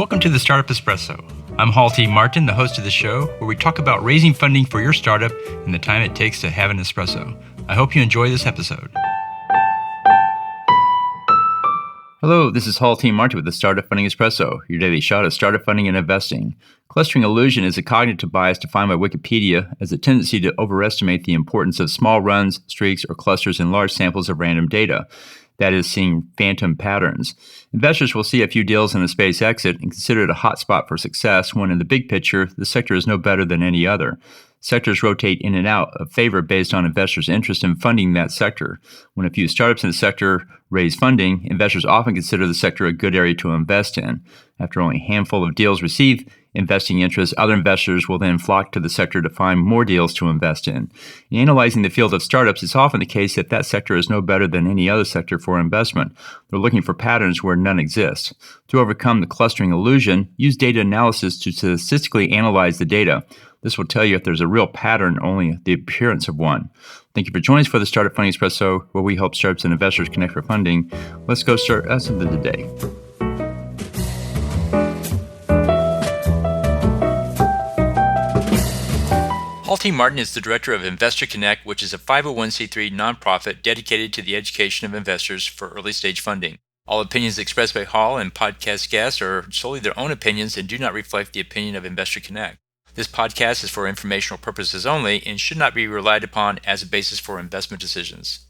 Welcome to the Startup Espresso. I'm Hall T. Martin, the host of the show, where we talk about raising funding for your startup and the time it takes to have an espresso. I hope you enjoy this episode. Hello, this is Hall T. Martin with the Startup Funding Espresso, your daily shot of startup funding and investing. Clustering illusion is a cognitive bias defined by Wikipedia as a tendency to overestimate the importance of small runs, streaks, or clusters in large samples of random data. That is, seeing phantom patterns. Investors will see a few deals in a space exit and consider it a hot spot for success when in the big picture, the sector is no better than any other. Sectors rotate in and out of favor based on investors' interest in funding that sector. When a few startups in the sector raise funding, investors often consider the sector a good area to invest in. After only a handful of deals receive investing interest, other investors will then flock to the sector to find more deals to invest in. In analyzing the field of startups, it's often the case that that sector is no better than any other sector for investment. They're looking for patterns where none exist. To overcome the clustering illusion, use data analysis to statistically analyze the data. This will tell you if there's a real pattern, only the appearance of one. Thank you for joining us for the Startup Funding Espresso, where we help startups and investors connect for funding. Let's go start something today. Hall T. Martin is the director of Investor Connect, which is a 501c3 nonprofit dedicated to the education of investors for early-stage funding. All opinions expressed by Hall and podcast guests are solely their own opinions and do not reflect the opinion of Investor Connect. This podcast is for informational purposes only and should not be relied upon as a basis for investment decisions.